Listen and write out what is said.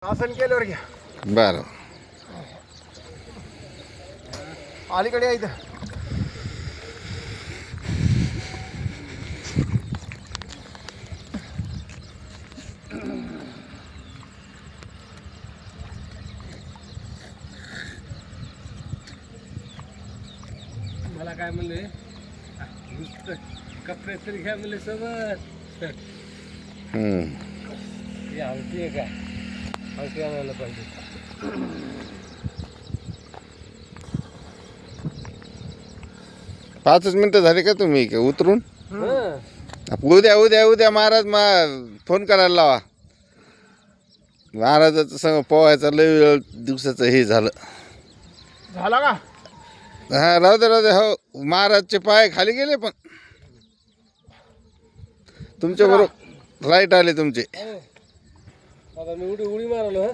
आसन केल्यावर घ्या. बरं. अलीकडे या इथं. मला काय म्हणले नुसतं कपडे तरी घ्या म्हणले सोबत. ही अंगठी आहे काय अंगठी आणायला पाहिजे. 5 मिनिटं झाली का तुम्ही उतरून? हं. उद्या उद्या उद्या महाराज फोन करायला लावा. महाराजाचं संग पोहायचं लय वेळ दिवसाचं हे झालं. झाला का? हा राहू दे हो. महाराजचे पाय खाली गेले पण तुमच्या बरोबर राईट आले तुमचे. आता मी उडी मारलो.